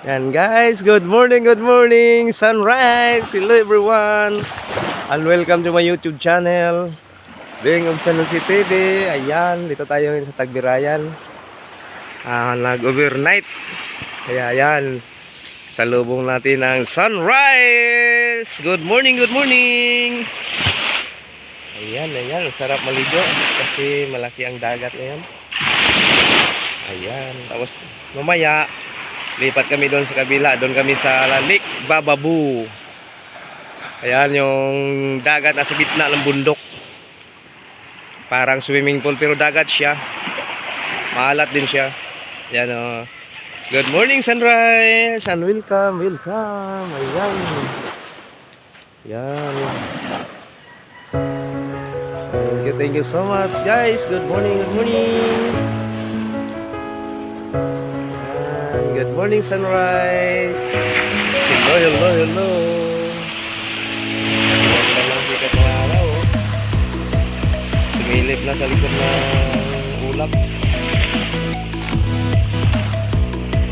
Yan guys, good morning, sunrise, hello everyone, and welcome to my YouTube channel, Beng of San Jose TV. Ayan, dito tayo ngayon sa Tagbirayan, nag-overnight, kaya ayan, salubong natin ang sunrise. Good morning. Ayan, sarap maligo kasi malaki ang dagat ngayon. Ayan, tapos mamaya lipat kami doon sa kabila, doon kami sa Lake Bababu. Ayan, yung dagat nasa gitna ng bundok, parang swimming pool pero dagat siya, maalat din siya. Ayan, good morning sunrise and welcome. Ayan, ayan, thank you so much guys. Good morning. Good morning sunrise. Hello. Ganda lang sikat ng araw. Sumilip na sa likod ng ulap.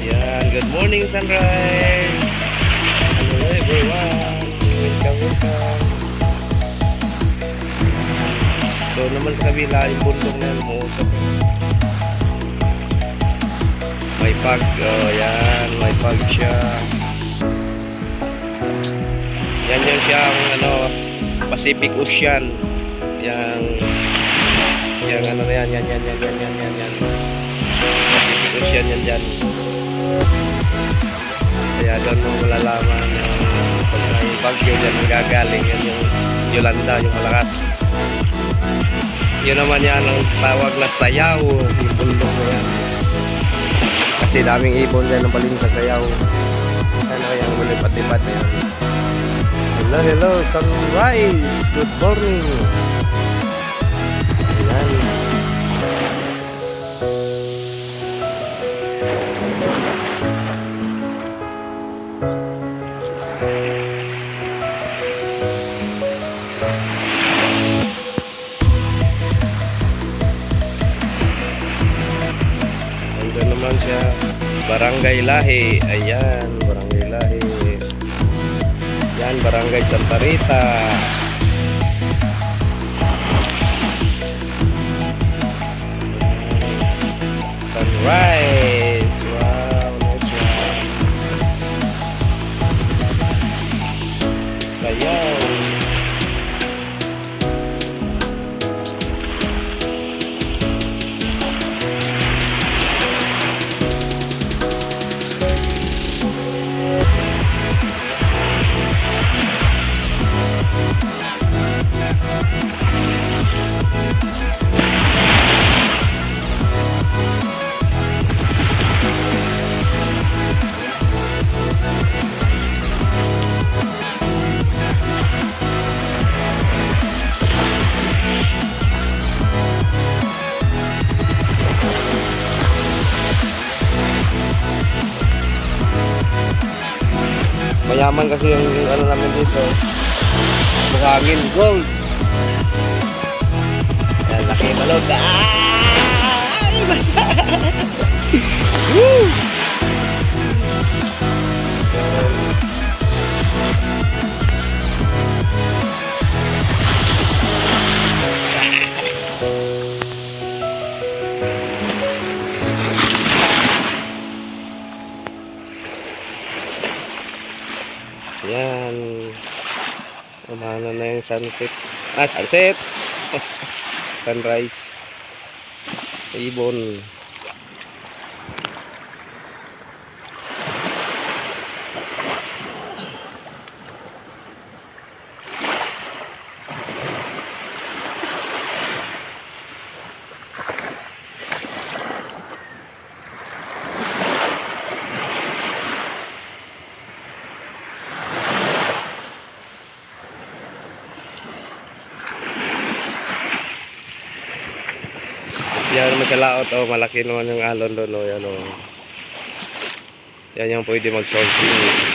Yan, good morning sunrise. Hello everyone. Welcome. Doon naman sa kabila yung bundok na umuusap. May fog, yan, may fog siya. Yan yung siyang Pacific Ocean. Yan ano na yan. Pacific Ocean yan dyan. Kaya doon mo malalaman pag may bagyo dyan magagaling. Yan yung Yolanda, yung malakas. Yun naman yan ang tawag na Sayaw, yung bundok na yan. Kasi daming ibon dyan ng baling sa Sayaw. Ano yung lipat-lipat na yan. Hello, sunrise. Good morning. Ayan. Ando naman siya, Barangay Lahi. Ayan, Barangay Lahi. Yan, Barangay Santa Rita. Sunrise. Wow, nice one. Sayaw. Mayaman kasi yung ano namin dito, buhangin, gold. Yan, laki balog. Woo! Yan, umano na yung sunset. Sunset. Sunrise. Ibon. Yan naman sa laot, malaki naman yung alon doon. Yan yung pwede mag-surfing.